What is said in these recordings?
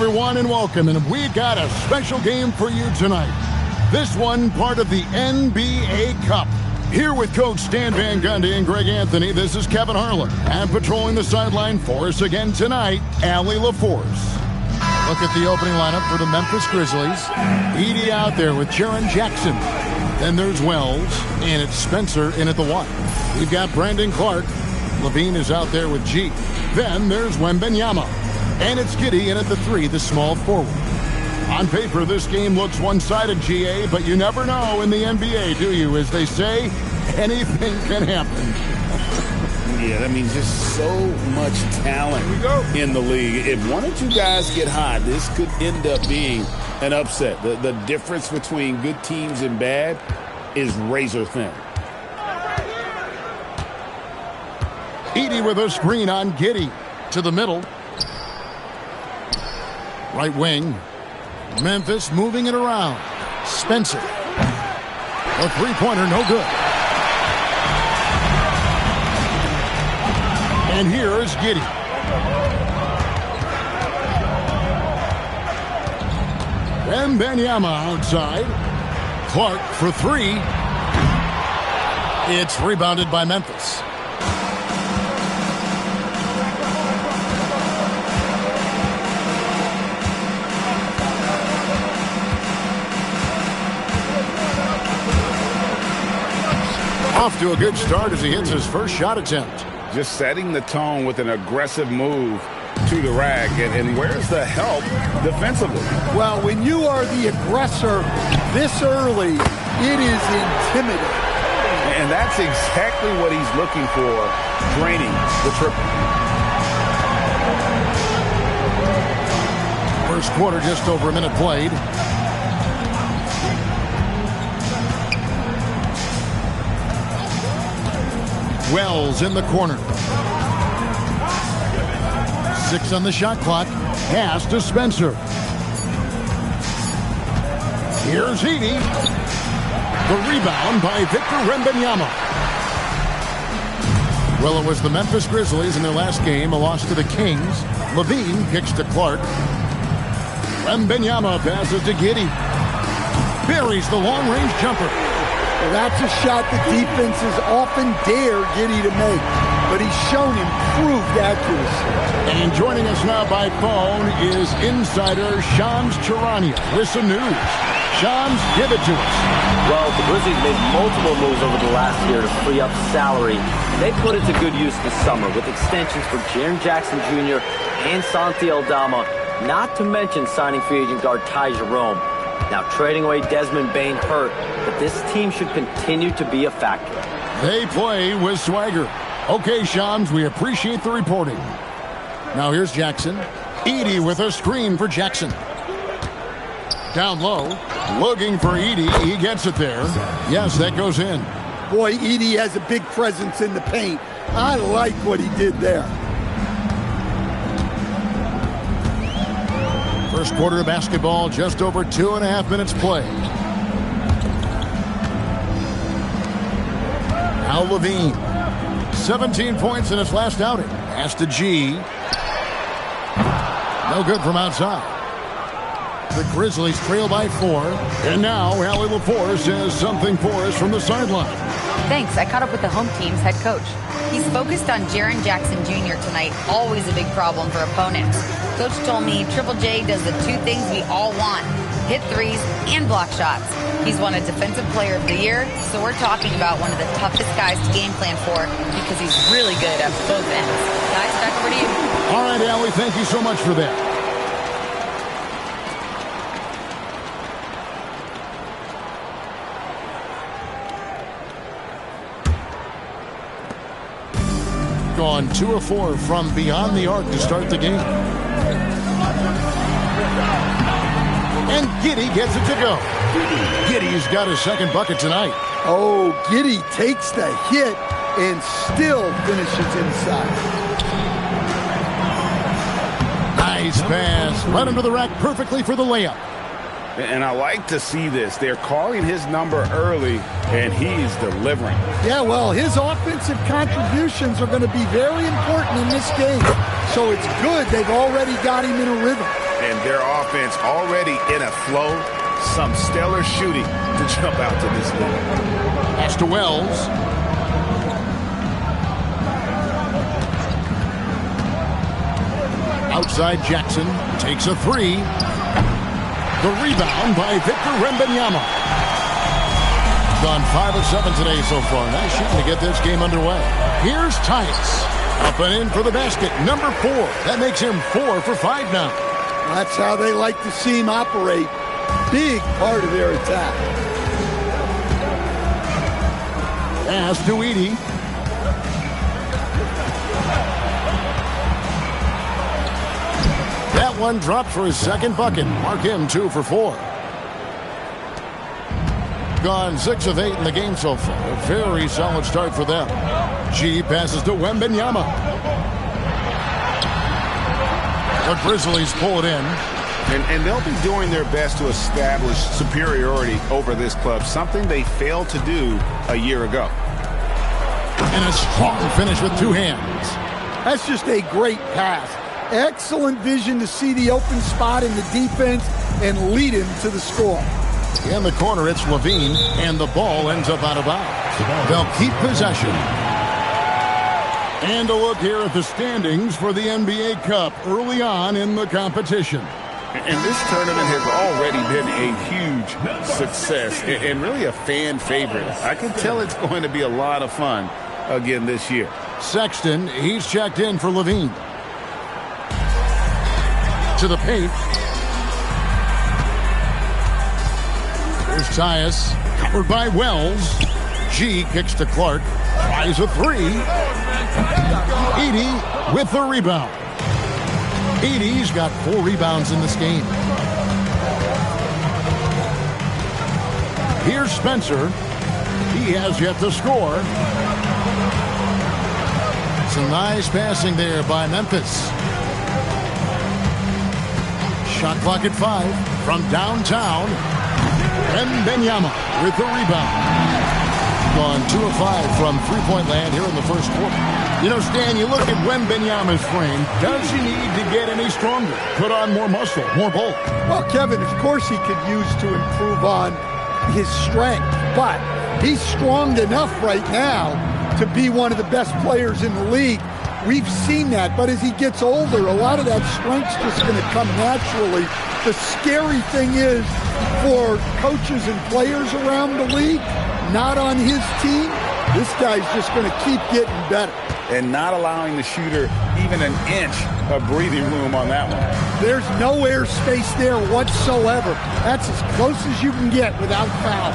everyone, and welcome. And we've got a special game for you tonight. This one part of the NBA Cup. Here with Coach Stan Van Gundy and Greg Anthony, this is Kevin Harlan. And patrolling the sideline for us again tonight, Allie LaForce. Look at the opening lineup for the Memphis Grizzlies. Edey out there with Jaren Jackson. Then there's Wells, and it's Spencer in at the 1. We've got Brandon Clark. Levine is out there with G. Then there's Wembanyama. And it's Giddey in at the 3, the small forward. On paper, this game looks one-sided, GA, but you never know in the NBA, do you? As they say, anything can happen. Yeah, that means just so much talent in the league. If one or two guys get hot, this could end up being an upset. The difference between good teams and bad is razor thin. Edey with a screen on Giddey to the middle. Right wing. Memphis moving it around. Spencer. A three-pointer, no good. And here is Giddey. Wembanyama outside. Clark for 3. It's rebounded by Memphis. Off to a good start as he hits his first shot attempt. Just setting the tone with an aggressive move to the rack. And where's the help defensively? Well, when you are the aggressor this early, it is intimidating. And that's exactly what he's looking for, draining the triple. First quarter, just over a minute played. Wells in the corner. 6 on the shot clock. Pass to Spencer. Here's Edey. The rebound by Victor Wembanyama. Well, it was the Memphis Grizzlies in their last game, a loss to the Kings. Levine kicks to Clark. Wembanyama passes to Giddey. Buries the long-range jumper. Well, that's a shot the defenses often dare Giddey to make, but he's shown improved accuracy. And joining us now by phone is insider Shams Charania with some news. Shams, give it to us. Well, the Grizzlies made multiple moves over the last year to free up salary. They put it to good use this summer with extensions for Jaren Jackson Jr. and Santi Aldama, not to mention signing free agent guard Ty Jerome. Now trading away Desmond Bane hurt, but this team should continue to be a factor. They play with swagger. Okay, Shams, we appreciate the reporting. Now here's Jackson. Edey with a screen for Jackson. Down low, looking for Edey. He gets it there. Yes, that goes in. Boy, Edey has a big presence in the paint. I like what he did there. First quarter of basketball, just over 2.5 minutes played. Now Levine. 17 points in his last outing. Pass to G. No good from outside. The Grizzlies trail by 4. And now Allie LaForce has something for us from the sideline. Thanks. I caught up with the home team's head coach. He's focused on Jaren Jackson Jr. tonight, always a big problem for opponents. Coach told me Triple J does the 2 things we all want, hit threes and block shots. He's won a Defensive Player of the Year, so we're talking about one of the toughest guys to game plan for because he's really good at both ends. Guys, back over to you. All right, Allie, thank you so much for that. Gone 2 of 4 from beyond the arc to start the game. And Giddey gets it to go. Giddey's got his second bucket tonight. Oh, Giddey takes the hit and still finishes inside. Nice pass. Right under the rack perfectly for the layup. And I like to see this. They're calling his number early, and he's delivering. Yeah, well, his offensive contributions are going to be very important in this game. So it's good they've already got him in a rhythm. and their offense already in a flow. Some stellar shooting to jump out to this lead. Pass to Wells. Outside Jackson takes a three. The rebound by Victor Wembanyama. Gone 5 of 7 today so far. Nice shooting to get this game underway. Here's Tice. Up and in for the basket. Number 4. That makes him 4 for 5 now. That's how they like to see him operate. Big part of their attack. Pass to Edey. That one dropped for his second bucket. Mark him 2 for 4. Gone 6 of 8 in the game so far. A very solid start for them. G passes to Wembanyama. The Grizzlies pull it in. And they'll be doing their best to establish superiority over this club, something they failed to do a year ago. And a strong finish with 2 hands. That's just a great pass. Excellent vision to see the open spot in the defense and lead him to the score. In the corner, it's Levine, and the ball ends up out of bounds. They'll keep possession. And a look here at the standings for the NBA Cup early on in the competition. And this tournament has already been a huge success and really a fan favorite. I can tell it's going to be a lot of fun again this year. Sexton, he's checked in for Levine. To the paint. Here's Tyus, covered by Wells. G kicks to Clark, tries a 3. Edey with the rebound. Edey's got 4 rebounds in this game. Here's Spencer. He has yet to score. Some nice passing there by Memphis. Shot clock at 5 from downtown. Wembanyama with the rebound. Gone 2 of 5 from three-point land here in the first quarter. You know, Stan, you look at Wembanyama's frame. Does he need to get any stronger? Put on more muscle, more bulk? Well, Kevin, of course he could use to improve on his strength, but he's strong enough right now to be one of the best players in the league. We've seen that, but as he gets older, a lot of that strength's just going to come naturally. The scary thing is for coaches and players around the league, not on his team, this guy's just going to keep getting better. And not allowing the shooter even an inch of breathing room on that one. There's no air space there whatsoever. That's as close as you can get without foul.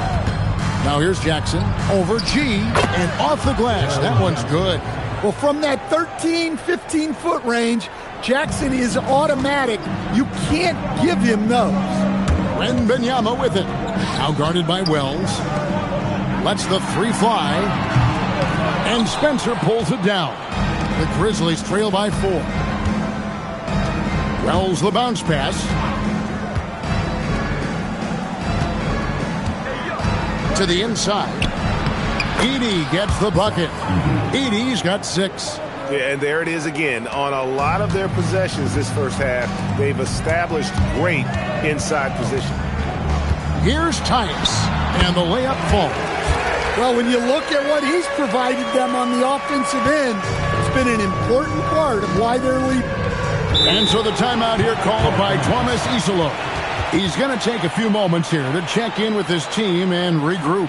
Now here's Jackson over G and off the glass. That one's good. Well, from that 13, 15-foot range, Jackson is automatic. You can't give him those. Wembanyama with it. Now guarded by Wells. Lets the 3 fly. And Spencer pulls it down. The Grizzlies trail by 4. Wells the bounce pass. To the inside. Edey gets the bucket. Edey's got 6. Yeah, and there it is again. On a lot of their possessions this first half, they've established great inside position. Here's Tice, and the layup falls. Well, when you look at what he's provided them on the offensive end, it's been an important part of why they're leading. And so the timeout here called by Thomas Isolo. He's going to take a few moments here to check in with his team and regroup.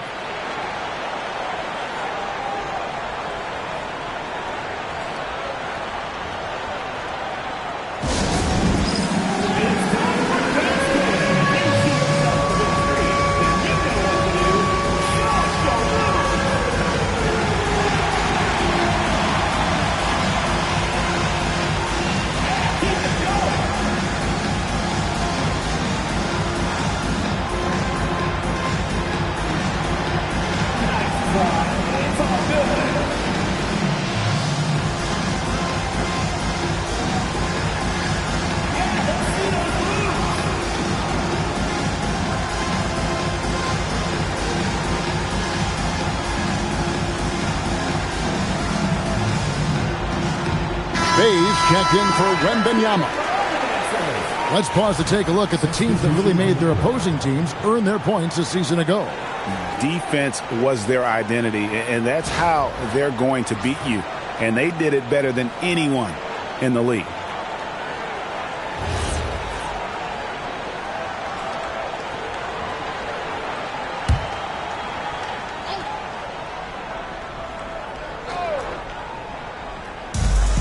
Checked in for Wembanyama. Let's pause to take a look at the teams that really made their opposing teams earn their points a season ago. Defense was their identity, and that's how they're going to beat you. And they did it better than anyone in the league.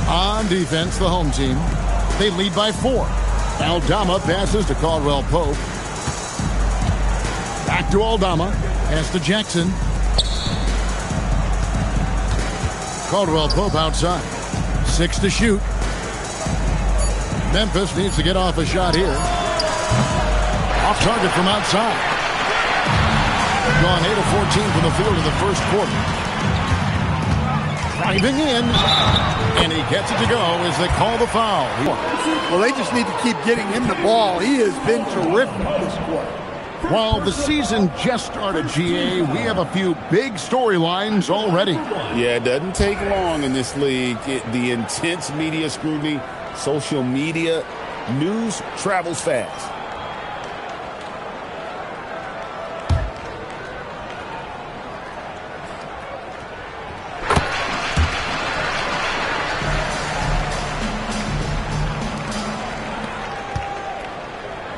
On defense, the home team, they lead by 4. Aldama passes to Caldwell Pope. Back to Aldama. Pass to Jackson. Caldwell Pope outside. 6 to shoot. Memphis needs to get off a shot here. Off target from outside. Gone 8 of 14 from the field in the first quarter. Driving in. And he gets it to go as they call the foul. Well, they just need to keep getting him the ball. He has been terrific this quarter. While the season just started, GA, we have a few big storylines already. Yeah, it doesn't take long in this league. The intense media scrutiny, social media, news travels fast.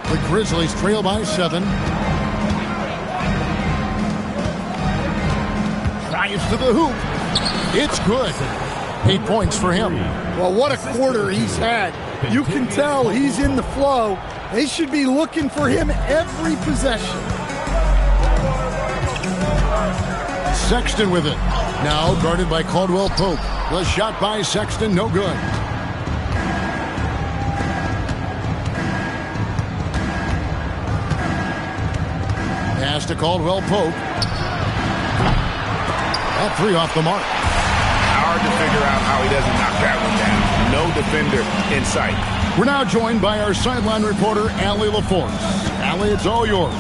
The Grizzlies trail by 7. Drives to the hoop. It's good. 8 points for him. Well, what a quarter he's had. You can tell he's in the flow. They should be looking for him every possession. Sexton with it. Now guarded by Caldwell Pope. The shot by Sexton, no good. Pass to Caldwell Pope. That 3 off the mark. Hard to figure out how he doesn't knock that one down. No defender in sight. We're now joined by our sideline reporter, Allie LaForce. Allie, it's all yours.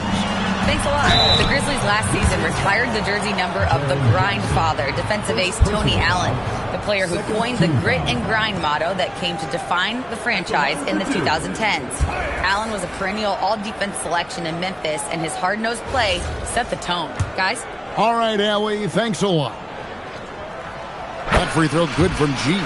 Thanks a lot. The Grizzlies last season retired the jersey number of the grind father, defensive ace Tony Allen, the player who coined the grit and grind motto that came to define the franchise in the 2010s. Allen was a perennial all-defense selection in Memphis, and his hard-nosed play set the tone. Guys? All right, Allie, thanks a lot. That free throw good from G.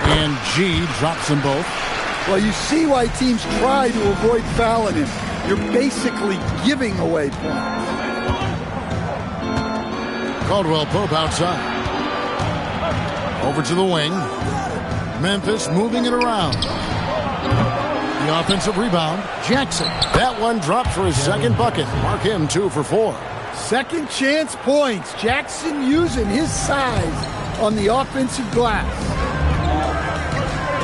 And G drops them both. Well, you see why teams try to avoid fouling him. You're basically giving away points. Caldwell Pope outside. Over to the wing. Memphis moving it around. The offensive rebound. Jackson. That one dropped for his second bucket. Mark him 2 for 4. Second chance points. Jackson using his size on the offensive glass.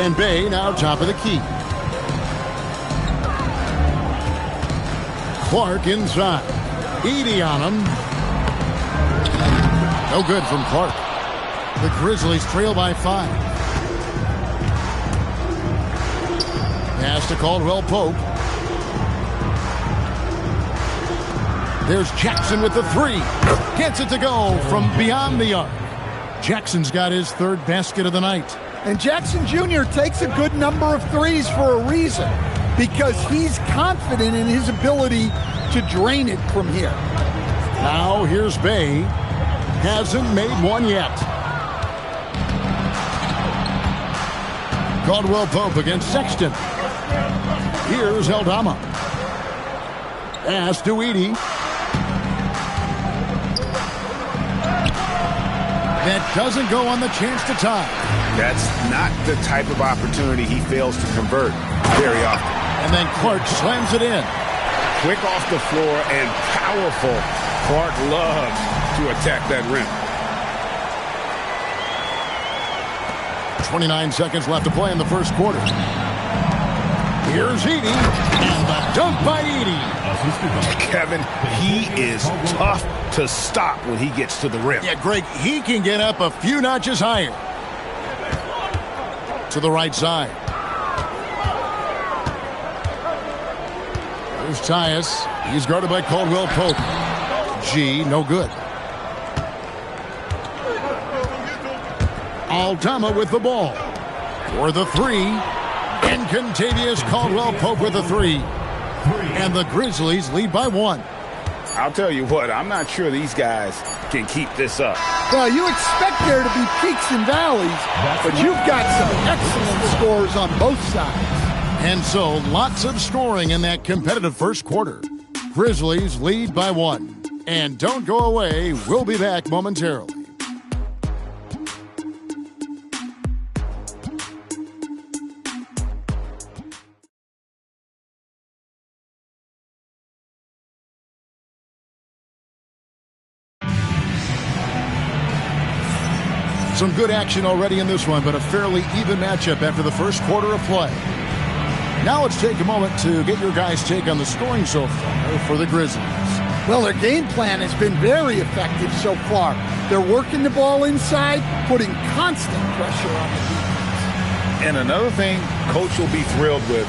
And Bay now top of the key. Clark inside. Edey on him. No good from Clark. The Grizzlies trail by 5. Pass to Caldwell Pope. There's Jackson with the 3. Gets it to go from beyond the arc. Jackson's got his 3rd basket of the night. And Jackson Jr. takes a good number of threes for a reason, because he's confident in his ability to drain it from here. Now here's Bay. Hasn't made one yet. Caldwell Pope against Sexton. Here's Aldama. Pass to Edey. That doesn't go on the chance to tie. That's not the type of opportunity he fails to convert very often. And then Clark slams it in. Quick off the floor and powerful. Clark loves to attack that rim. 29 seconds left to play in the first quarter. Here's Edey. And the dunk by Edey. Kevin, he is tough to stop when he gets to the rim. Yeah, Greg, he can get up a few notches higher. To the right side. Here's Tyus. He's guarded by Caldwell Pope. G, no good. Aldama with the ball. For the three. And Contavious Caldwell Pope with the three. And the Grizzlies lead by 1. I'll tell you what, I'm not sure these guys can keep this up. Well, you expect there to be peaks and valleys, but you've got some excellent scores on both sides. And so, lots of scoring in that competitive first quarter. Grizzlies lead by 1. And don't go away, we'll be back momentarily. Some good action already in this one, but a fairly even matchup after the first quarter of play. Now let's take a moment to get your guys' take on the scoring so far for the Grizzlies. Well, their game plan has been very effective so far. They're working the ball inside, putting constant pressure on the defense. And another thing, Coach will be thrilled with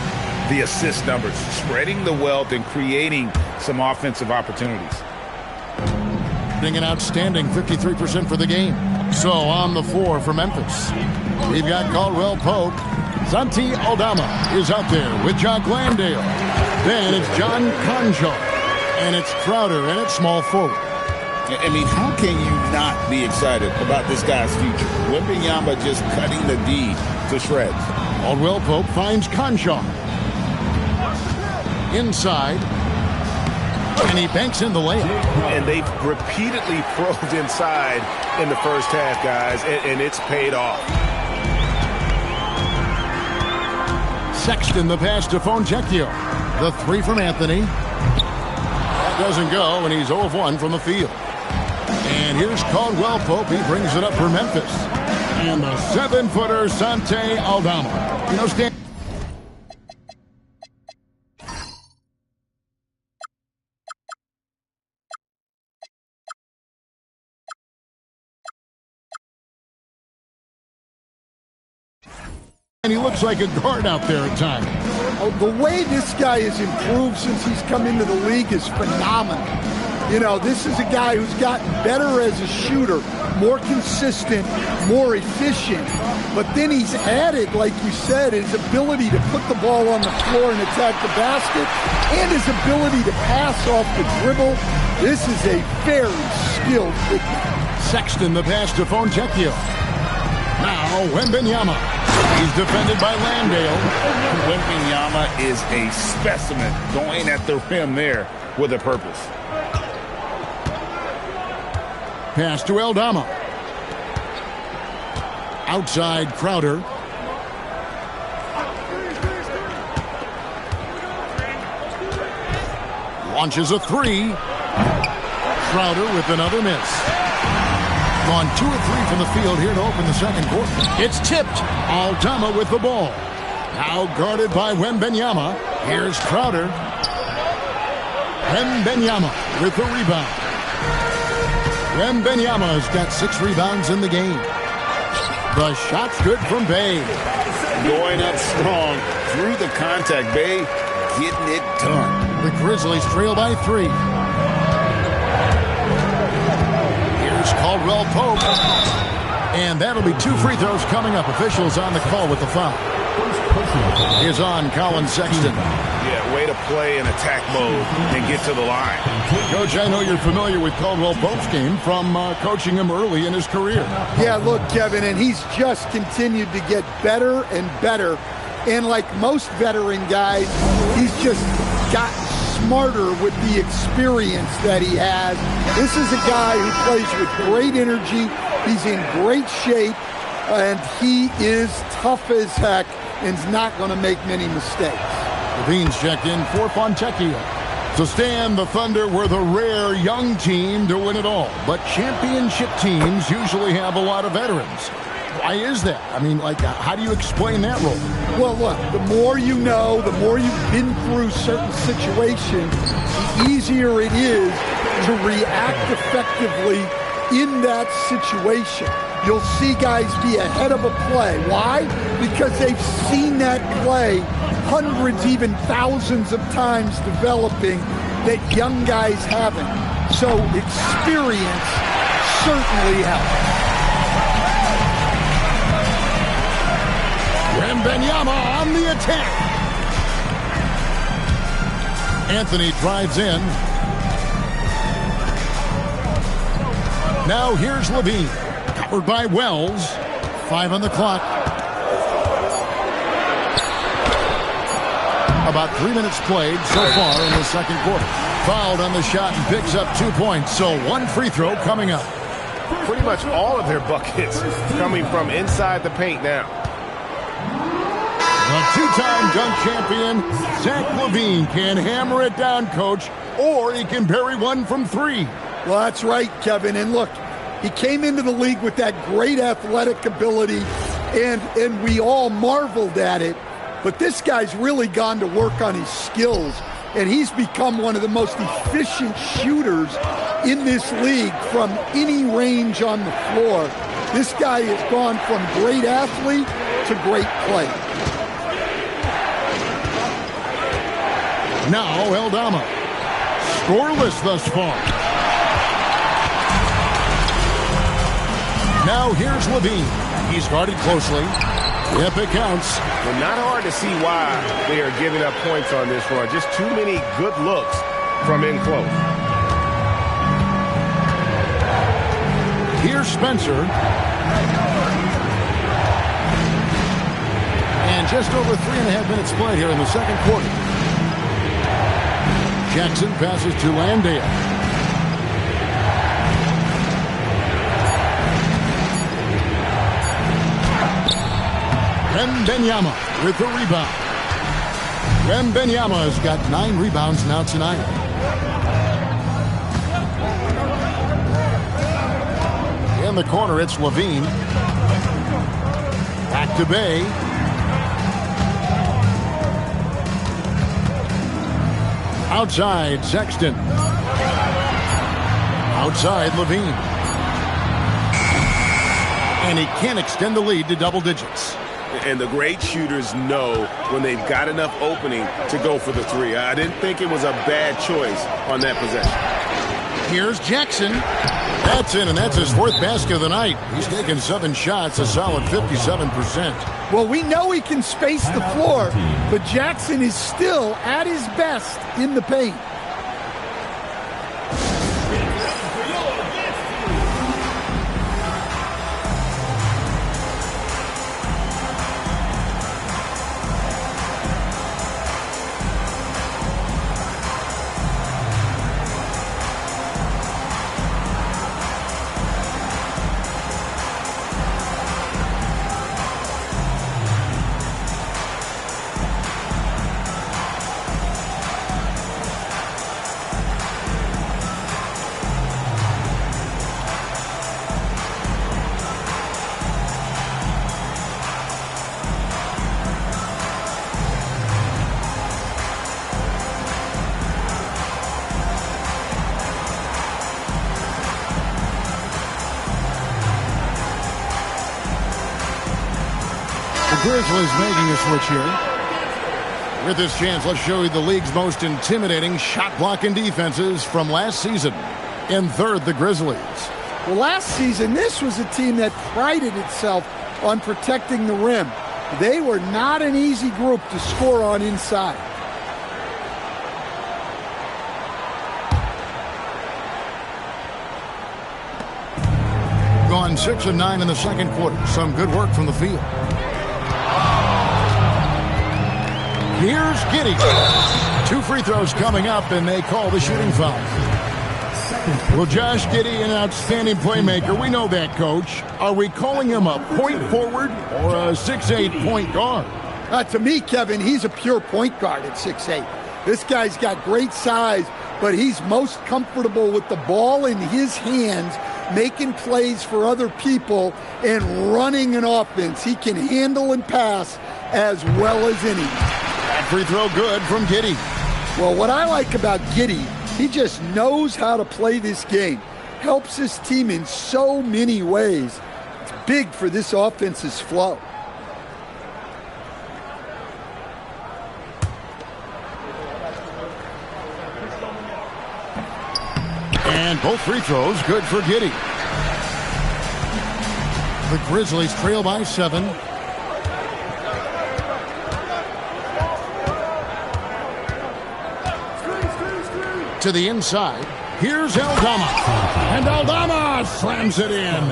the assist numbers, spreading the wealth and creating some offensive opportunities. An outstanding 53% for the game. So on the floor for Memphis, we've got Caldwell Pope. Santi Aldama is out there with Jock Landale. Then it's John Conjar. And it's Crowder, and it's small forward. I mean, how can you not be excited about this guy's future? Wembanyama just cutting the D to shreds. Caldwell Pope finds Conjar. Inside. And he banks in the layup. And they've repeatedly probed inside in the first half, guys, and it's paid off. Sexton the pass to Fontecchio. The three from Anthony. That doesn't go, and he's 0 of 1 from the field. And here's Caldwell Pope. He brings it up for Memphis. And the 7-footer, Santi Aldama. You know, Stan. And he looks like a guard out there at times. Oh, the way this guy has improved since he's come into the league is phenomenal. You know, this is a guy who's gotten better as a shooter, more consistent, more efficient. But then he's added, like you said, his ability to put the ball on the floor and attack the basket, and his ability to pass off the dribble. This is a very skilled big man. Sexton the pass to Fontecchio. Now Wembanyama. He's defended by Landale. Wembanyama is a specimen going at the rim there with a purpose. Pass to Aldama. Outside Crowder. Launches a three. Crowder with another miss. Gone 2 of 3 from the field here to open the second quarter. It's tipped. Aldama with the ball. Now guarded by Wembanyama. Here's Crowder. Wembanyama with the rebound. Wembanyama's got 6 rebounds in the game. The shot's good from Bay. Going up strong through the contact. Bay getting it done. The Grizzlies trail by 3. Caldwell Pope. And that'll be 2 free throws coming up. Officials on the call with the foul. Is on Colin Sexton. Yeah, way to play in attack mode and get to the line. Coach, I know you're familiar with Caldwell Pope's game from coaching him early in his career. Yeah, look, Kevin, and he's just continued to get better and better. And like most veteran guys, he's just gotten smarter with the experience that he has. This is a guy who plays with great energy. He's in great shape, and he is tough as heck and is not going to make many mistakes. Levine's checked in for Fontecchio. So Stan, the Thunder were the rare young team to win it all, but championship teams usually have a lot of veterans. Why is that? I mean, like, how do you explain that role? Well, look, the more you know, the more you've been through certain situations, the easier it is to react effectively in that situation. you'll see guys be ahead of a play. Why? Because they've seen that play hundreds, even thousands of times developing that young guys haven't. So experience certainly helps. Wembanyama on the attack. Anthony drives in. Now here's Levine. Covered by Wells. 5 on the clock. About 3 minutes played so far in the second quarter. Fouled on the shot and picks up 2 points. So 1 free throw coming up. Pretty much all of their buckets coming from inside the paint now. The two-time dunk champion, Zach LaVine, can hammer it down, Coach, or he can bury one from 3. Well, that's right, Kevin. And look, he came into the league with that great athletic ability, and we all marveled at it. But this guy's really gone to work on his skills, and he's become one of the most efficient shooters in this league from any range on the floor. This guy has gone from great athlete to great player. Now Aldama. Scoreless thus far. Now here's Levine. He's guarded closely. Yep, it counts. Well, not hard to see why they are giving up points on this run. Just too many good looks from in close. Here's Spencer. And just over 3.5 minutes played here in the second quarter. Jackson passes to Landale. Wembanyama with the rebound. Wembanyama has got 9 rebounds now tonight. In the corner, it's Levine. Back to Bay. Outside, Sexton. Outside, Levine. And he can't extend the lead to double digits. And the great shooters know when they've got enough opening to go for the 3. I didn't think it was a bad choice on that possession. Here's Jackson. That's in, and that's his 4th basket of the night. He's taken 7 shots, a solid 57%. Well, we know he can space the floor, but Jackson is still at his best in the paint. Grizzlies making a switch here. With this chance, let's show you the league's most intimidating shot-blocking defenses from last season. In 3rd, the Grizzlies. Well, last season, this was a team that prided itself on protecting the rim. They were not an easy group to score on inside. Gone 6 of 9 in the second quarter. Some good work from the field. Here's Giddey. 2 free throws coming up, and they call the shooting foul. Well, Josh Giddey, an outstanding playmaker. We know that, Coach. Are we calling him a point forward or a 6'8" point guard? To me, Kevin, he's a pure point guard at 6'8". This guy's got great size, but he's most comfortable with the ball in his hands, making plays for other people and running an offense. He can handle and pass as well as any. That free throw good from Giddey. Well, what I like about Giddey, he just knows how to play this game. Helps his team in so many ways. It's big for this offense's flow. And both free throws good for Giddey. The Grizzlies trail by 7. To the inside. Here's Aldama. And Aldama slams it in.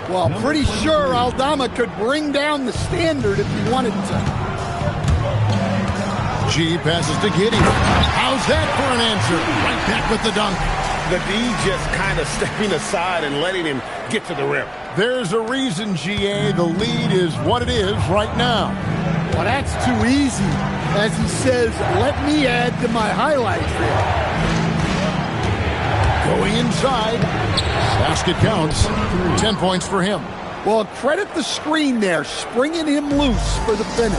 Well, pretty sure Aldama could bring down the standard if he wanted to. G passes to Giddey. How's that for an answer? Right back with the dunk. The D just kind of stepping aside and letting him get to the rim. There's a reason, GA. The lead is what it is right now. Well, that's too easy. As he says, let me add to my highlights reel. Going inside. Basket counts. 10 points for him. Well, credit the screen there, springing him loose for the finish.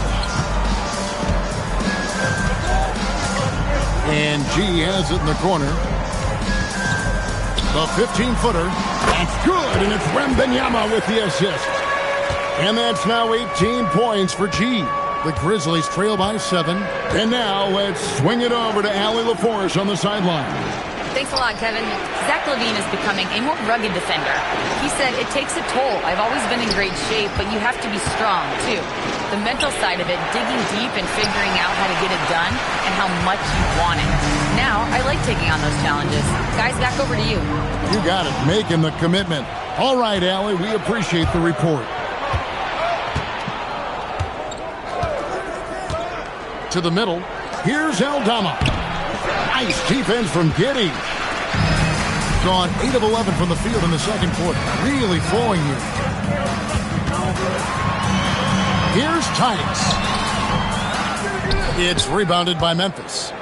And G has it in the corner. The 15-footer. That's good, and it's Wembanyama with the assist. And that's now 18 points for G. The Grizzlies trail by 7. And now let's swing it over to Allie LaForce on the sideline. Thanks a lot, Kevin. Zach LaVine is becoming a more rugged defender. He said, it takes a toll. I've always been in great shape, but you have to be strong, too. The mental side of it, digging deep and figuring out how to get it done and how much you want it. Now, I like taking on those challenges. Guys, back over to you. You got it. Making the commitment. All right, Allie, we appreciate the report. To the middle. Here's Aldama. Nice defense from Giddey. Gone 8 of 11 from the field in the second quarter. Really flowing here. Here's Tice. It's rebounded by Memphis.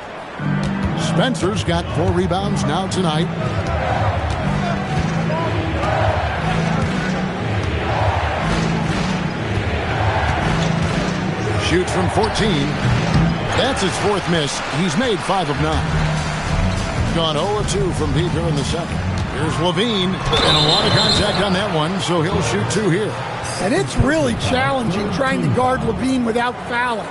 Spencer's got 4 rebounds now tonight. Shoots from 14. That's his 4th miss. He's made 5 of 9. Gone 0 of 2 from Pedro in the second. Here's LaVine, and a lot of contact on that one, so he'll shoot 2 here. And it's really challenging trying to guard LaVine without fouling.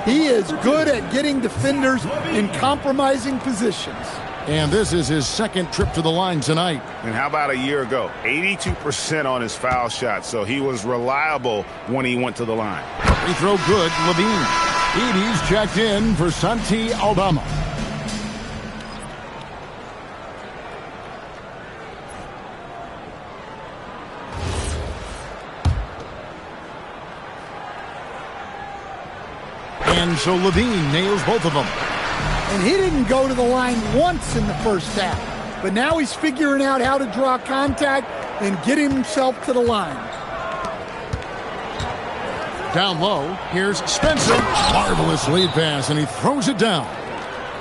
He is good at getting defenders in compromising positions. And this is his 2nd trip to the line tonight. And how about a year ago? 82% on his foul shot, so he was reliable when he went to the line. Free throw good, LaVine. Edie's checked in for Santi Aldama. And so LaVine nails both of them. And he didn't go to the line once in the first half. But now he's figuring out how to draw contact and get himself to the line. Down low, here's Spencer. Marvelous lead pass, and he throws it down.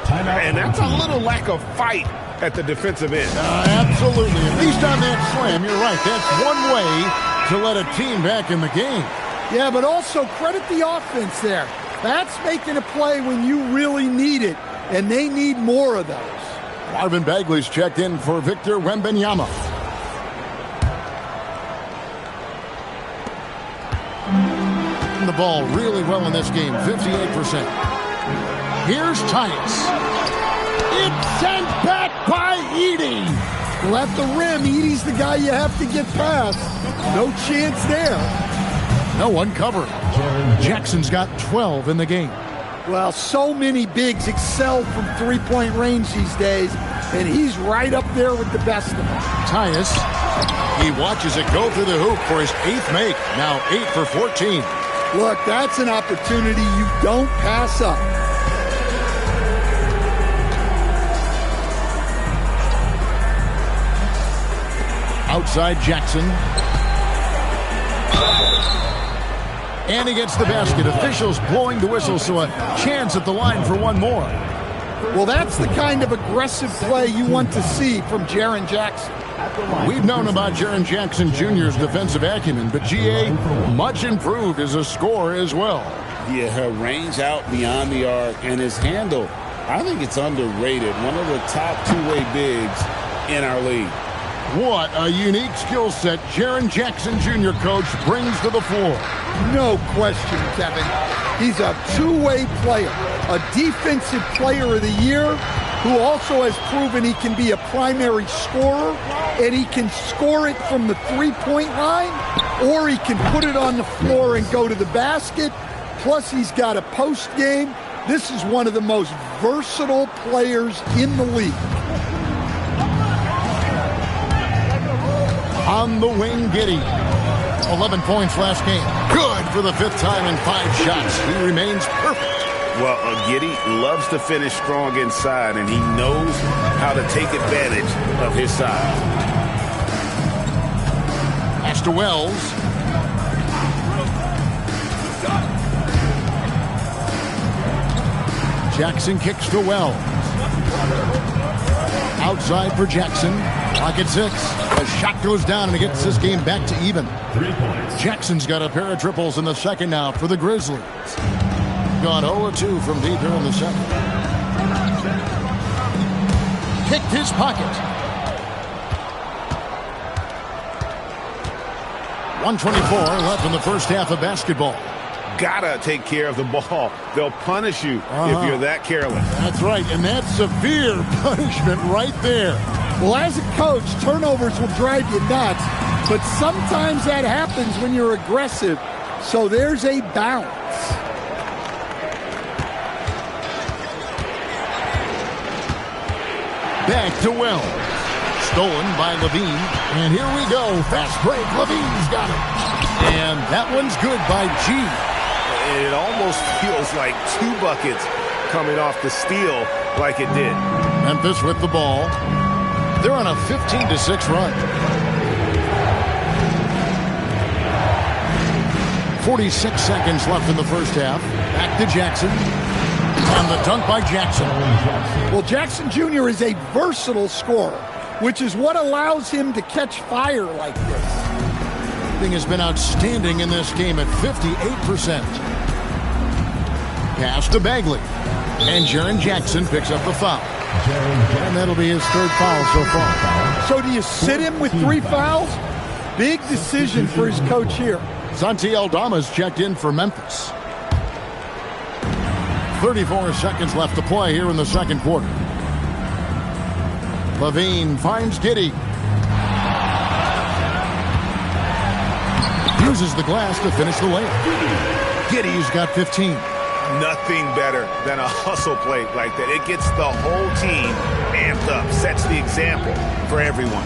And that's a little lack of fight at the defensive end. Absolutely. At least on that slam, you're right. That's one way to let a team back in the game. Yeah, but also credit the offense there. That's making a play when you really need it, and they need more of those. Marvin Bagley's checked in for Victor Wembanyama. The ball really well in this game, 58%. Here's Tice. It's sent back by Edie. Well, at the rim, Edie's the guy you have to get past. No chance there. No one covering. Jackson's got 12 in the game. Well, so many bigs excel from three-point range these days, and he's right up there with the best of them. Tyus, he watches it go through the hoop for his 8th make. Now 8 for 14. Look, that's an opportunity you don't pass up. Outside Jackson. And he gets the basket. Officials blowing the whistle, so a chance at the line for one more. Well, that's the kind of aggressive play you want to see from Jaren Jackson. We've known about Jaren Jackson Jr.'s defensive acumen, but GA much improved as a scorer as well. Yeah, her range out beyond the arc and his handle, I think it's underrated. One of the top two-way bigs in our league. What a unique skill set Jaren Jackson Jr. coach brings to the floor. No question, Kevin. He's a two-way player, a defensive player of the year who also has proven he can be a primary scorer, and he can score it from the three-point line, or he can put it on the floor and go to the basket. Plus, he's got a post game. This is one of the most versatile players in the league. On the wing, Giddey. 11 points last game. Good for the 5th time in 5 shots. He remains perfect. Well, Giddey loves to finish strong inside, and he knows how to take advantage of his size. Pass to Wells. Jackson kicks to Wells. Outside for Jackson. Clock at 6. The shot goes down and it gets this game back to even. 3 points. Jackson's got a pair of triples in the second now for the Grizzlies. Gone 0-2 from deep here in the second. Kicked his pocket. 1:24 left in the first half of basketball. Gotta take care of the ball. They'll punish you if you're that careless. That's right, and that's severe punishment right there. Well, as a coach, turnovers will drive you nuts, but sometimes that happens when you're aggressive. So there's a balance. Back to Wells. Stolen by Levine. And here we go. Fast break. Levine's got it. And that one's good by G. It almost feels like 2 buckets coming off the steal like it did. Memphis with the ball. They're on a 15-6 run. 46 seconds left in the first half. Back to Jackson. And the dunk by Jackson. Well, Jackson Jr. is a versatile scorer, which is what allows him to catch fire like this. Thing has been outstanding in this game at 58%. Pass to Bagley. And Jaren Jackson picks up the foul. And that'll be his 3rd foul so far. So do you sit him with 3 fouls? Big decision for his coach here. Santi Aldama's checked in for Memphis. 34 seconds left to play here in the second quarter. Levine finds Giddey. Uses the glass to finish the layup. Giddey's got 15. Nothing better than a hustle play like that. It gets the whole team amped up, sets the example for everyone.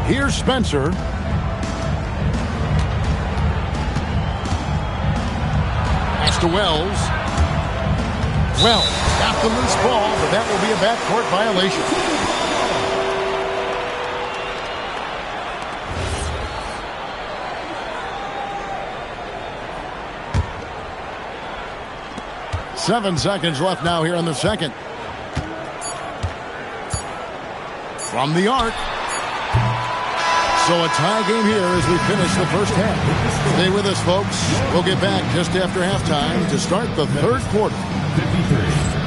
Here's Spencer. Pass to Wells. Wells got the loose ball, but that will be a backcourt violation. Seven seconds left now here in the second. From the arc. So a tie game here as we finish the first half. Stay with us, folks. We'll get back just after halftime to start the third quarter. 53.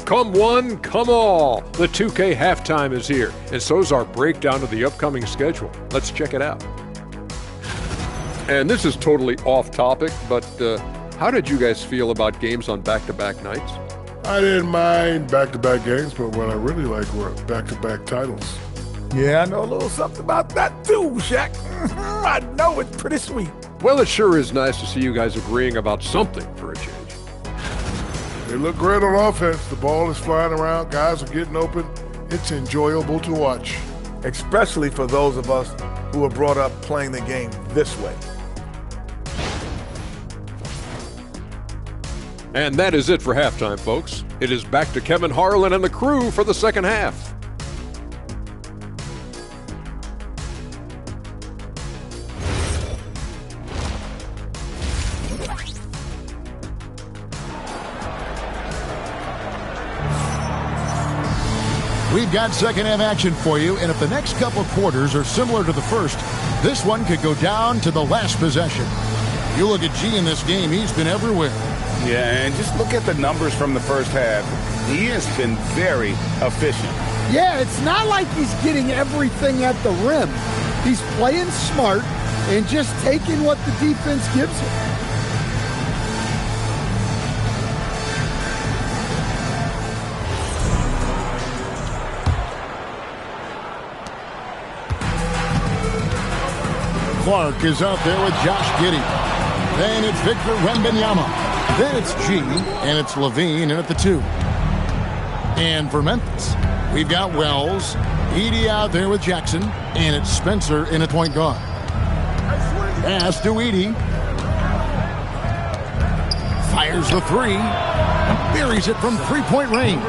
Come one, come all. The 2K halftime is here, and so's our breakdown of the upcoming schedule. Let's check it out. And this is totally off topic, but how did you guys feel about games on back-to-back nights? I didn't mind back-to-back games, but what I really liked were back-to-back titles. Yeah, I know a little something about that too, Shaq. I know it's pretty sweet. Well, it sure is nice to see you guys agreeing about something for a change. They look great on offense. The ball is flying around. Guys are getting open. It's enjoyable to watch. Especially for those of us who were brought up playing the game this way. And that is it for halftime, folks. It is back to Kevin Harlan and the crew for the second half. We've got second half action for you, and if the next couple quarters are similar to the first, this one could go down to the last possession. You look at G in this game, he's been everywhere. Yeah, and just look at the numbers from the first half. He has been very efficient. Yeah, it's not like he's getting everything at the rim. He's playing smart and just taking what the defense gives him. Clark is out there with Josh Giddey. Then it's Victor Wembanyama. Then it's G, and it's Levine in at the 2. And for Memphis, we've got Wells, Edey out there with Jackson, and it's Spencer in at point guard. Pass to Edey. Fires the 3. Buries it from three-point range.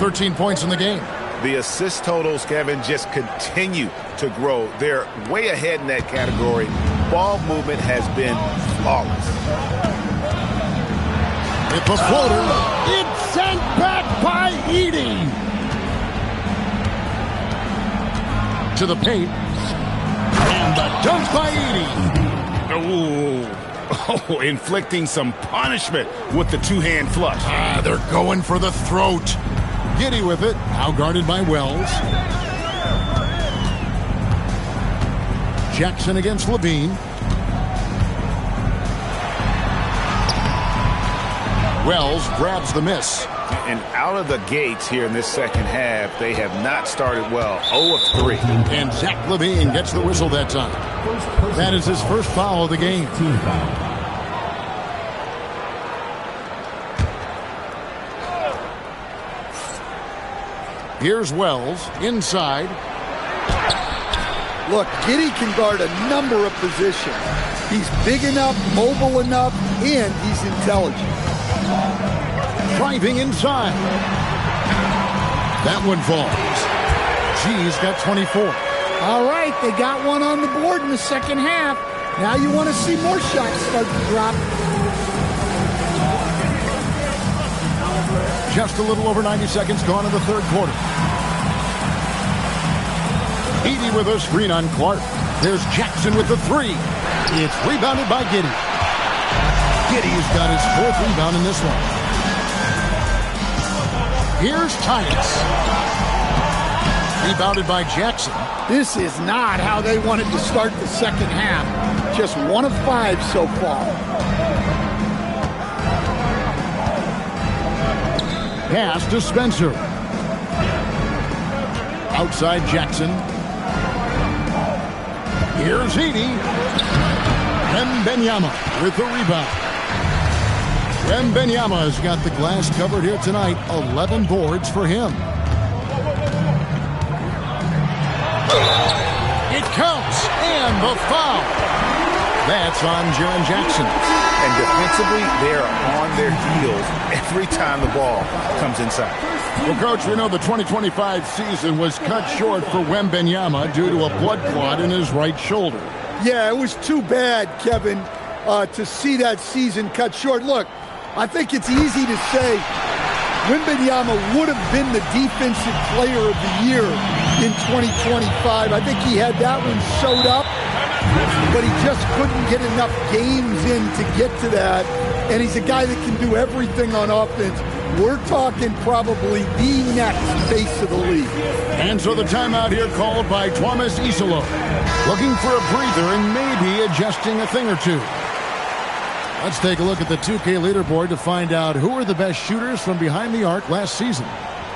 13 points in the game. The assist totals, Kevin, just continue to grow. They're way ahead in that category. Ball movement has been flawless. It's a floater. It's sent back by Edey. To the paint. And the dunk by Edey. Oh, inflicting some punishment with the two-hand flush. They're going for the throat. Giddey with it, now guarded by Wells. Jackson against Levine. Wells grabs the miss. And out of the gates here in this second half, they have not started well. 0 of 3. And Zach Levine gets the whistle that time. That is his first foul of the game. Team foul. Here's Wells inside. Look, Giddey can guard a number of positions. He's big enough, mobile enough, and he's intelligent. Driving inside. That one falls. G's got 24. All right, they got one on the board in the second half. Now you want to see more shots start to drop. Just a little over 90 seconds gone in the third quarter. Edey with a screen on Clark. There's Jackson with the 3. It's rebounded by Giddey. Giddey's got his 4th rebound in this one. Here's Tyus. Rebounded by Jackson. This is not how they wanted to start the second half. Just 1 of 5 so far. Pass to Spencer. Outside Jackson. Here's Edey. Wembanyama with the rebound. Wembanyama has got the glass covered here tonight. 11 boards for him. It counts, and the foul. That's on Jaren Jackson. And defensively, they are on their heels every time the ball comes inside. Well, Coach, we know the 2025 season was cut short for Wembanyama due to a blood clot in his right shoulder. Yeah, it was too bad, Kevin, to see that season cut short. Look, I think it's easy to say Wembanyama would have been the defensive player of the year in 2025. I think he had that one sewed up, but he just couldn't get enough games in to get to that. And he's a guy that can do everything on offense. We're talking probably the next face of the league. And so the timeout here called by Thomas Isolo. Looking for a breather and maybe adjusting a thing or two. Let's take a look at the 2K leaderboard to find out who are the best shooters from behind the arc last season.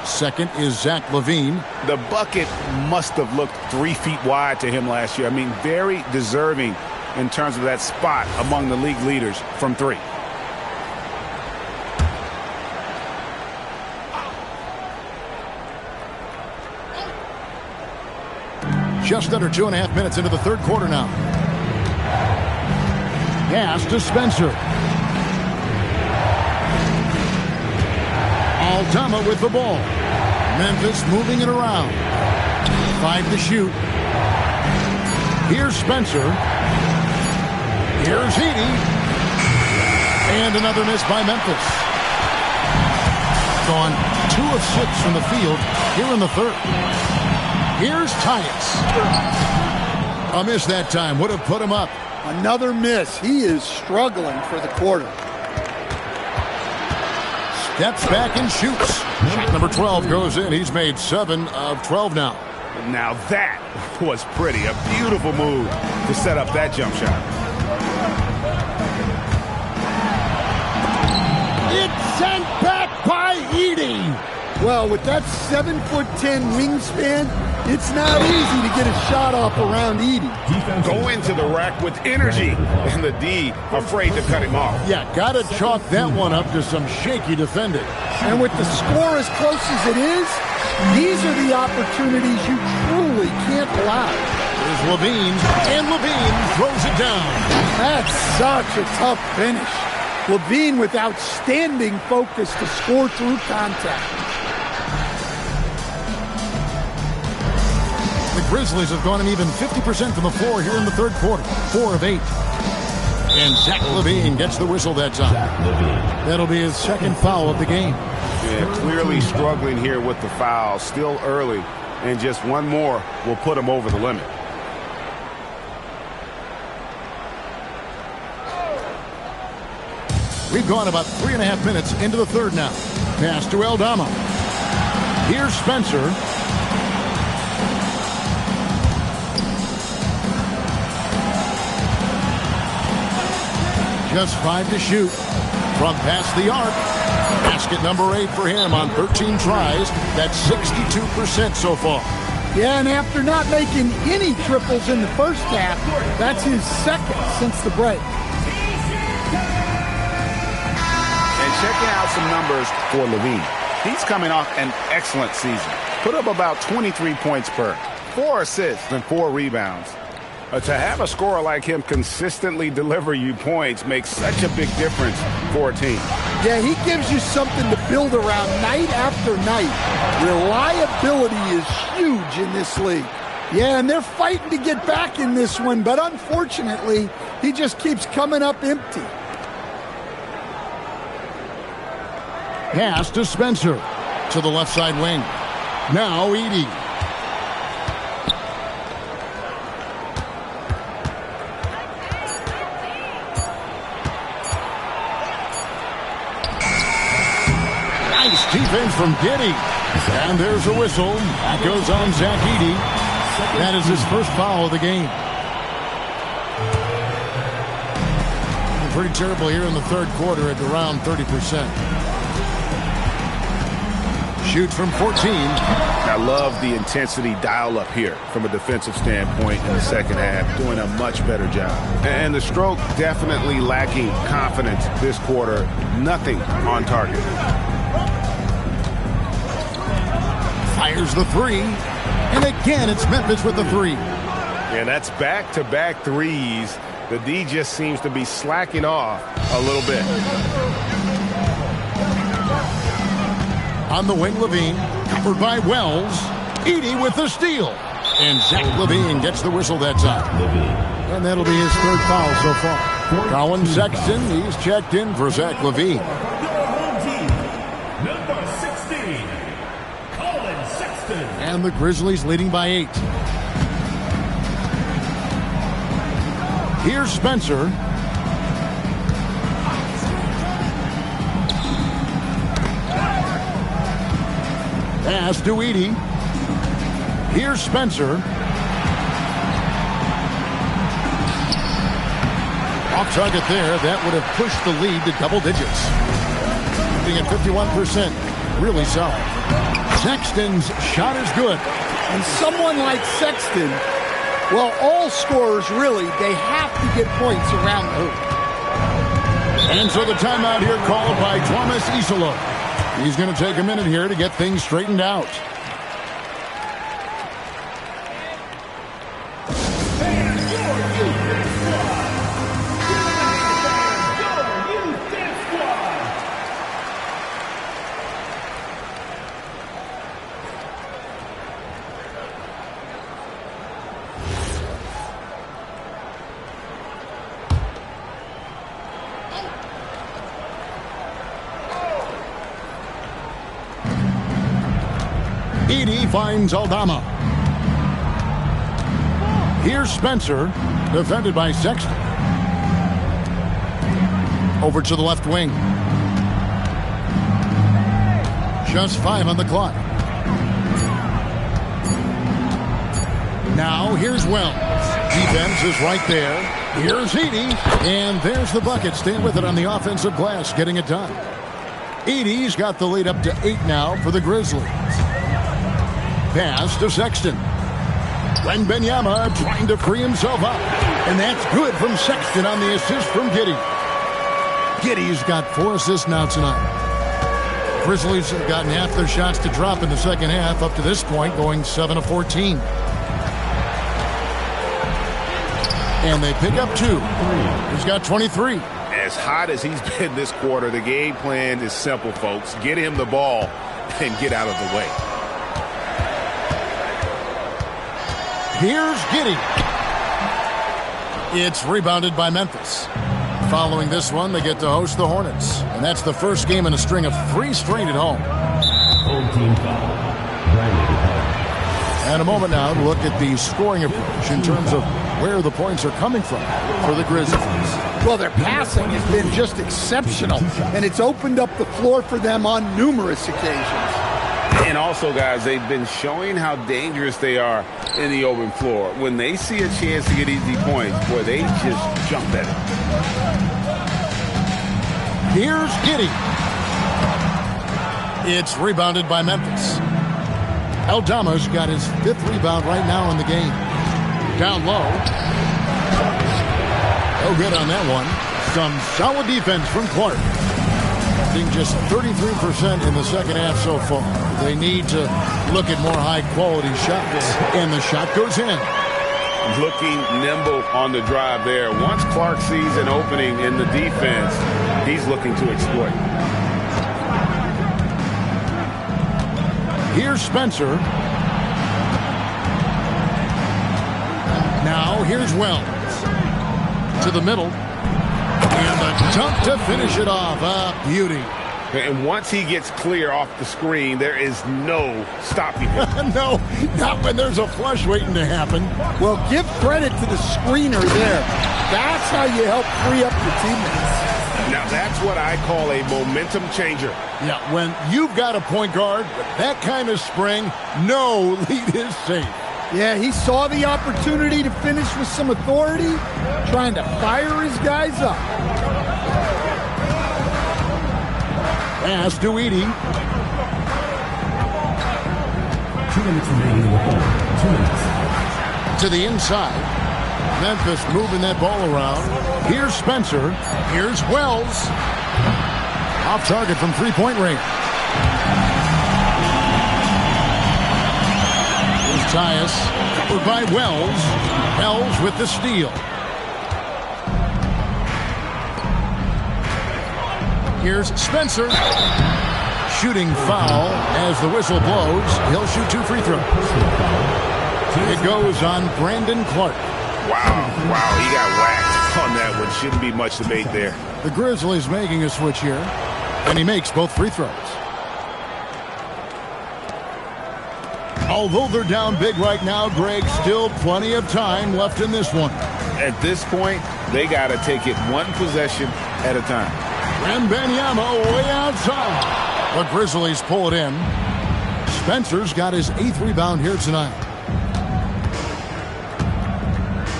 Second is Zach Levine. The bucket must have looked 3 feet wide to him last year. I mean, very deserving in terms of that spot among the league leaders from 3. Just under 2.5 minutes into the third quarter now. Pass to Spencer. Aldama with the ball. Memphis moving it around. 5 to shoot. Here's Spencer. Here's Edey. And another miss by Memphis. gone 2 of 6 from the field here in the third. Here's Tyus. A miss that time. Would have put him up. Another miss. He is struggling for the quarter. Steps back and shoots. Shot number 12 goes in. He's made 7 of 12 now. Now that was pretty. A beautiful move to set up that jump shot. It's sent back by Edey. Well, with that 7'10" wingspan, it's not easy to get a shot off around Edey. Go into the rack with energy, and the D afraid to cut him off. Yeah, got to chalk that one up to some shaky defending. And with the score as close as it is, these are the opportunities you truly can't allow. Here's Levine, and Levine throws it down. That's such a tough finish. Levine with outstanding focus to score through contact. The Grizzlies have gone an even 50% from the floor here in the third quarter. 4 of 8. And Zach LaVine gets the whistle that time. That'll be his second foul of the game. Yeah, clearly struggling here with the foul. Still early. And just one more will put him over the limit. We've gone about 3.5 minutes into the third now. Pass to Aldama. Here's Spencer. Just 5 to shoot from past the arc. Basket number 8 for him on 13 tries. That's 62% so far. Yeah, and after not making any triples in the first half, that's his second since the break. And checking out some numbers for Levine. He's coming off an excellent season. Put up about 23 points per, 4 assists, and 4 rebounds. To have a scorer like him consistently deliver you points makes such a big difference for a team. Yeah, he gives you something to build around night after night. Reliability is huge in this league. Yeah, and they're fighting to get back in this one, but unfortunately, he just keeps coming up empty. Pass to Spencer to the left side wing. Now Edey. Nice defense from Giddey. And there's a whistle. That goes on Zach Edey. That is his first foul of the game. Pretty terrible here in the third quarter at around 30%. Shoots from 14. I love the intensity dial up here from a defensive standpoint in the second half. Doing a much better job. And the stroke definitely lacking confidence this quarter. Nothing on target. Fires the 3. And again, it's Memphis with the 3. And that's back-to-back threes. The D just seems to be slacking off a little bit. On the wing, Levine, covered by Wells. Edey with the steal. And Zach LaVine gets the whistle that time. And that'll be his third foul so far. Colin Sexton, he's checked in for Zach LaVine. Number 16, Colin Sexton. And the Grizzlies leading by 8. Here's Spencer. Pass to Edey. Here's Spencer. Off target there. That would have pushed the lead to double digits. Being at 51%. Really solid. Sexton's shot is good. And someone like Sexton, well, all scorers really, they have to get points around the hoop. And so the timeout here called by Thomas Isola. He's going to take a minute here to get things straightened out. Edey finds Aldama. Here's Spencer, defended by Sexton. Over to the left wing. Just 5 on the clock. Now here's Wells. Defense is right there. Here's Edey. And there's the bucket. Staying with it on the offensive glass, getting it done. Edey's got the lead up to 8 now for the Grizzlies. Pass to Sexton. Wembanyama trying to free himself up. And that's good from Sexton on the assist from Giddey. Giddey's got 4 assists now tonight. Grizzlies have gotten half their shots to drop in the second half up to this point, going 7 of 14. And they pick up 2. He's got 23. As hot as he's been this quarter, the game plan is simple, folks. Get him the ball and get out of the way. Here's Giddey. It's rebounded by Memphis. Following this one, they get to host the Hornets. And that's the first game in a string of 3 straight at home. Home team foul. And a moment now to look at the scoring approach in terms of where the points are coming from for the Grizzlies. Well, their passing has been just exceptional, and it's opened up the floor for them on numerous occasions. And also, guys, they've been showing how dangerous they are in the open floor. When they see a chance to get easy points, boy, they just jump at it. Here's Giddey. It's rebounded by Memphis. Aldama's got his 5th rebound right now in the game. Down low. No good on that one. Some solid defense from Clark. Being just 33% in the second half so far. They need to look at more high-quality shots. And the shot goes in. Looking nimble on the drive there. Once Clark sees an opening in the defense, he's looking to exploit. Here's Spencer. Now here's Wells. To the middle. And a dunk to finish it off. A beauty. And once he gets clear off the screen, there is no stopping him. No, not when there's a flush waiting to happen. Well, give credit to the screener there. That's how you help free up your teammates. Now, that's what I call a momentum changer. Yeah, when you've got a point guard with that kind of spring, no lead is safe. Yeah, he saw the opportunity to finish with some authority, trying to fire his guys up. Pass to Edey. 2 minutes remaining in the quarter. 2 minutes. To the inside. Memphis moving that ball around. Here's Spencer. Here's Wells. Off target from 3-point range. Here's Tyus. Covered by Wells. Wells with the steal. Here's Spencer. Shooting foul as the whistle blows. He'll shoot 2 free throws. It goes on Brandon Clark. Wow, he got whacked on that one. Shouldn't be much debate there. The Grizzlies making a switch here, and he makes both free throws. Although they're down big right now, Greg, still plenty of time left in this one. At this point, they got to take it one possession at a time. Wembanyama way outside. The Grizzlies pull it in. Spencer's got his 8th rebound here tonight.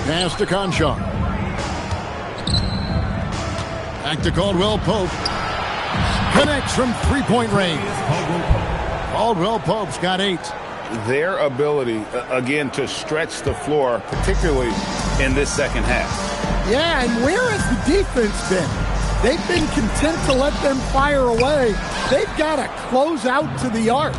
Pass to Conchar. Back to Caldwell Pope. Connects from 3-point range. Caldwell Pope's got 8. Their ability, again, to stretch the floor, particularly in this second half. Yeah, and where has the defense been? They've been content to let them fire away. They've got to close out to the arc.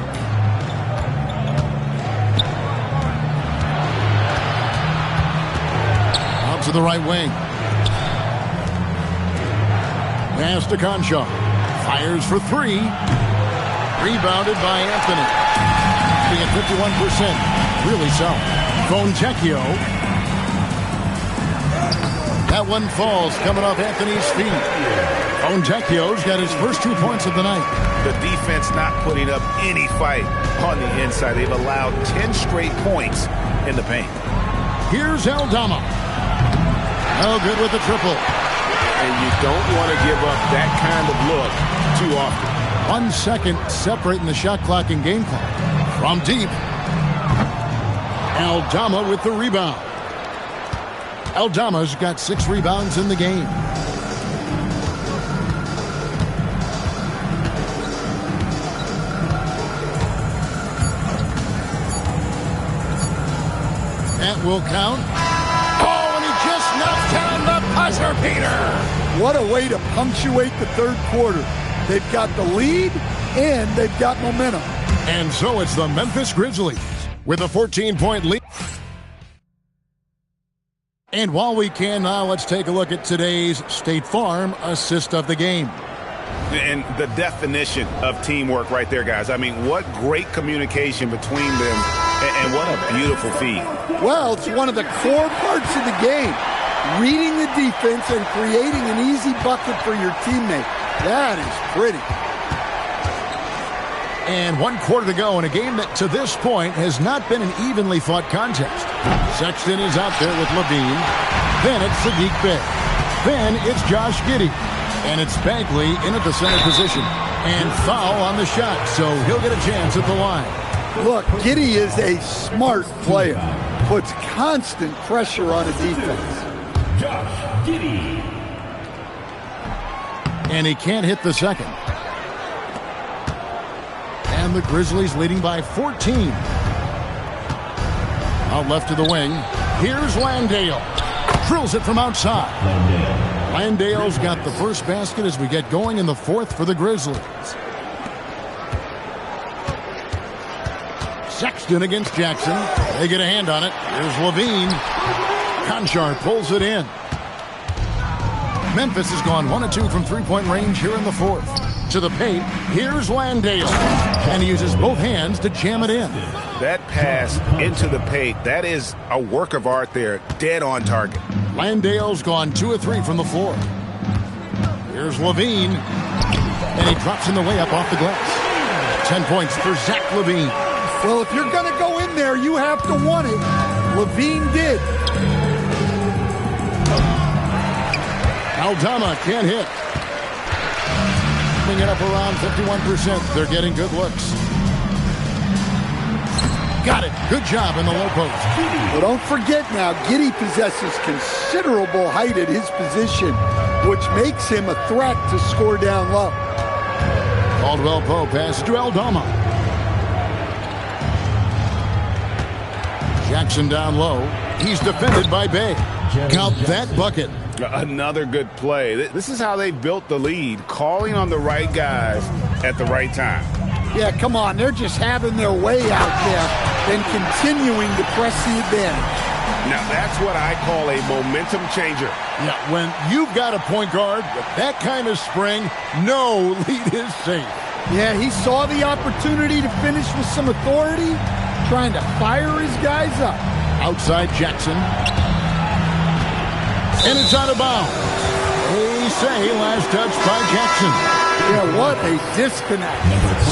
Out to the right wing. Pass to Conchar. Fires for 3. Rebounded by Anthony. Being at 51%. Really solid. Fontecchio. That one falls coming off Anthony's feet. Fontecchio's got his first 2 points of the night. The defense not putting up any fight on the inside. They've allowed 10 straight points in the paint. Here's Aldama. Oh, good with the triple. And you don't want to give up that kind of look too often. 1 second separating the shot clock and game clock. From deep. Aldama with the rebound. Aldama's got 6 rebounds in the game. That will count. Oh, and he just knocked down the buzzer beater. What a way to punctuate the third quarter. They've got the lead, and they've got momentum. And so it's the Memphis Grizzlies with a 14-point lead. And while we can now, let's take a look at today's State Farm assist of the game. And the definition of teamwork right there, guys. I mean, what great communication between them, and what a beautiful feed. Well, it's one of the core parts of the game. Reading the defense and creating an easy bucket for your teammate. That is pretty. And 1 quarter to go in a game that to this point has not been an evenly fought contest. Sexton is out there with Levine. Then it's Sadiq Bey. Then it's Josh Giddey. And it's Bagley in at the center position. And foul on the shot, so he'll get a chance at the line. Look, Giddey is a smart player. Puts constant pressure on a defense. Josh Giddey. And he can't hit the second. And the Grizzlies leading by 14. Out left to the wing. Here's Landale. Drills it from outside. Landale's got the first basket as we get going in the fourth for the Grizzlies. Sexton against Jackson. They get a hand on it. Here's Levine. Conchar pulls it in. Memphis has gone 1 of 2 from three-point range here in the fourth. To the paint, here's Landale. And he uses both hands to jam it in. That pass into the paint, that is a work of art there, dead on target. Landale's gone 2 of 3 from the floor. Here's Levine. And he drops in the layup off the glass. 10 points for Zach Levine. Well, if you're going to go in there, you have to want it. Levine did. Aldama can't hit. Bring it up around 51%. They're getting good looks. Got it. Good job in the low post. Well, don't forget now, Giddey possesses considerable height at his position, which makes him a threat to score down low. Caldwell Pope passes to Aldama. Jackson down low. He's defended by Bey. Count that bucket. Another good play. This is how they built the lead, calling on the right guys at the right time. Yeah, come on. They're just having their way out there and continuing to press the advantage. Now, that's what I call a momentum changer. Yeah, when you've got a point guard with that kind of spring, no lead is safe. Yeah, he saw the opportunity to finish with some authority, trying to fire his guys up. Outside Jackson. And it's out of bounds. They say last touch by Jackson. Yeah, what a disconnect.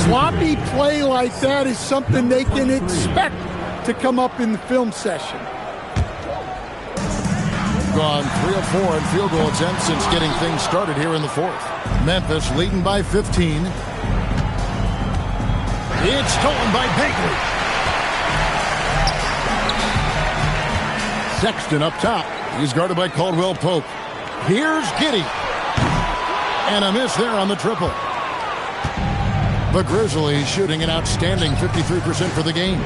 Sloppy play like that is something they can expect to come up in the film session. Gone 3 of 4 in field goal attempts since getting things started here in the fourth. Memphis leading by 15. It's stolen by Bagley. Sexton up top. He's guarded by Caldwell Pope. Here's Giddey. And a miss there on the triple. The Grizzlies shooting an outstanding 53% for the game.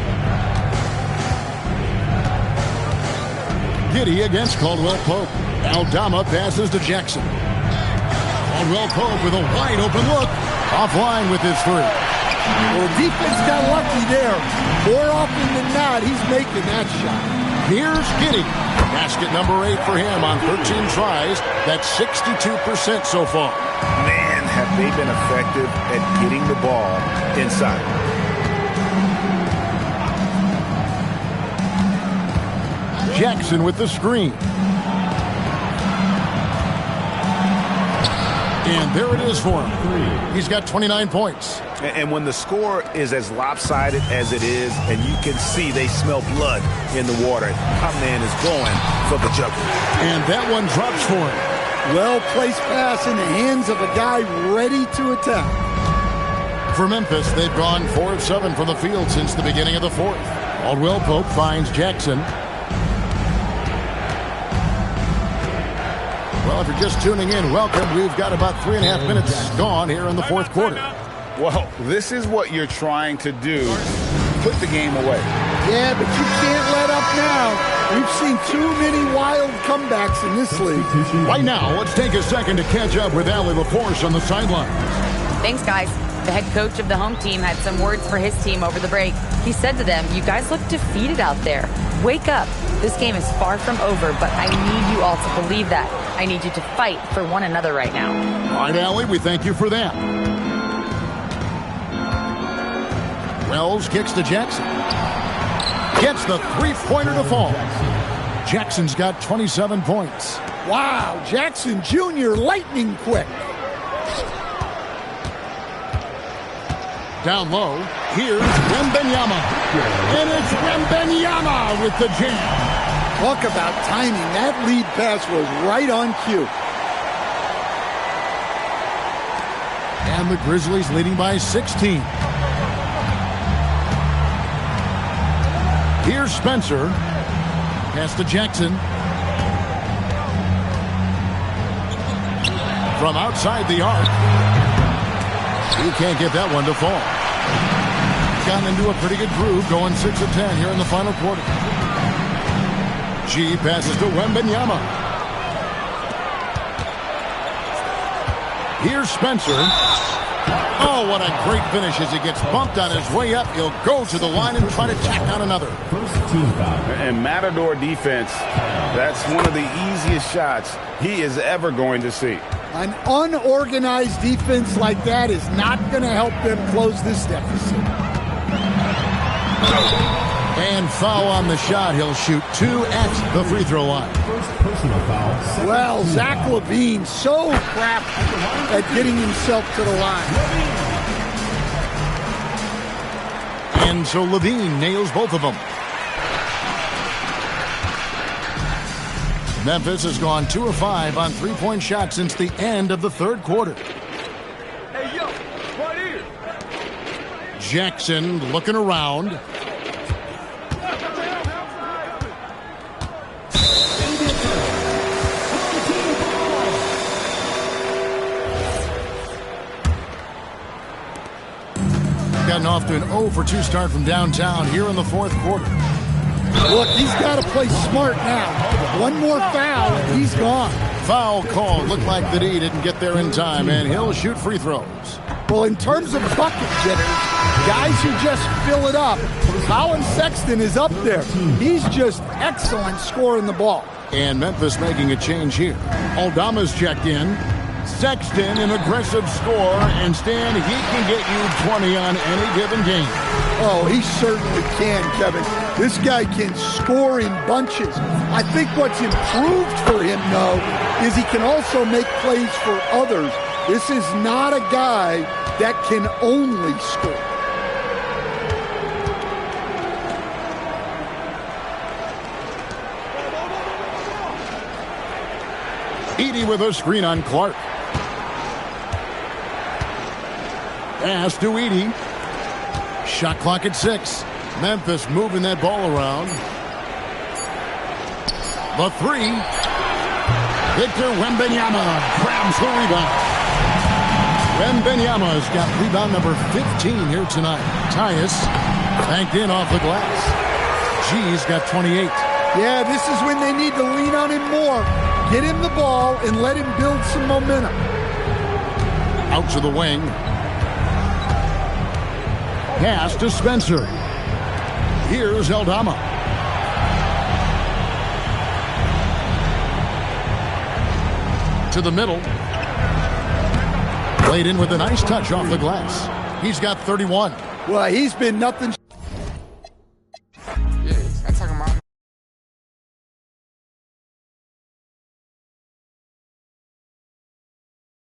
Giddey against Caldwell Pope. Aldama passes to Jackson. Caldwell Pope with a wide open look. Offline with his three. Well, defense got lucky there. More often than not, he's making that shot. Here's Giddey. Basket number 8 for him on 13 tries. That's 62% so far. Man, have they been effective at getting the ball inside. Jackson with the screen. And there it is for him. He's got 29 points. And when the score is as lopsided as it is, and you can see they smell blood in the water, our man is going for the jugular. And that one drops for him. Well-placed pass in the hands of a guy ready to attack. For Memphis, they've gone 4 of 7 from the field since the beginning of the fourth. Caldwell Pope finds Jackson. Well, if you're just tuning in, welcome. We've got about 3.5 minutes gone here in the fourth quarter. Well, this is what you're trying to do. Put the game away. Yeah, but you can't let up now. We've seen too many wild comebacks in this league. Right now, let's take a second to catch up with Allie LaForce on the sideline. Thanks, guys. The head coach of the home team had some words for his team over the break. He said to them, "You guys look defeated out there. Wake up. This game is far from over, but I need you all to believe that. I need you to fight for one another right now." All right, Allie, we thank you for that. Wells kicks to Jackson. Gets the three-pointer to fall. Jackson's got 27 points. Wow, Jackson Jr. lightning quick. Down low, here's Wembanyama. And it's Wembanyama with the jam. Talk about timing. That lead pass was right on cue. And the Grizzlies leading by 16. Here's Spencer. Pass to Jackson. From outside the arc. He can't get that one to fall. Gotten into a pretty good groove, going 6 of 10 here in the final quarter. G passes to Wembanyama. Here's Spencer. Oh, what a great finish as he gets bumped on his way up. He'll go to the line and try to tack on another. And Matador defense, that's one of the easiest shots he is ever going to see. An unorganized defense like that is not going to help them close this deficit. And foul on the shot. He'll shoot 2 at the free throw line. Well, Zach LaVine so crap at getting himself to the line. And so LaVine nails both of them. Memphis has gone 2 of 5 on three-point shots since the end of the third quarter. Hey, yo, right here. Jackson looking around. Gotten off to an 0 for 2 start from downtown here in the fourth quarter. Look, he's got to play smart now. One more foul, and he's gone. Foul call. Looked like that he didn't get there in time, and he'll shoot free throws. Well, in terms of bucket getters, guys who just fill it up, Colin Sexton is up there. He's just excellent scoring the ball. And Memphis making a change here. Aldama's checked in. Sexton, an aggressive score, and Stan, he can get you 20 on any given game. Oh, he certainly can, Kevin. This guy can score in bunches. I think what's improved for him, though, is he can also make plays for others. This is not a guy that can only score. Edey with a screen on Clark. Pass to Edey. Shot clock at 6. Memphis moving that ball around. The 3. Victor Wembanyama grabs the rebound. Wembanyama's got rebound number 15 here tonight. Tyus banked in off the glass. G's got 28. Yeah, this is when they need to lean on him more. Get him the ball and let him build some momentum. Out to the wing. Pass to Spencer. Here's Aldama. To the middle. Played in with a nice touch off the glass. He's got 31. Well, he's been nothing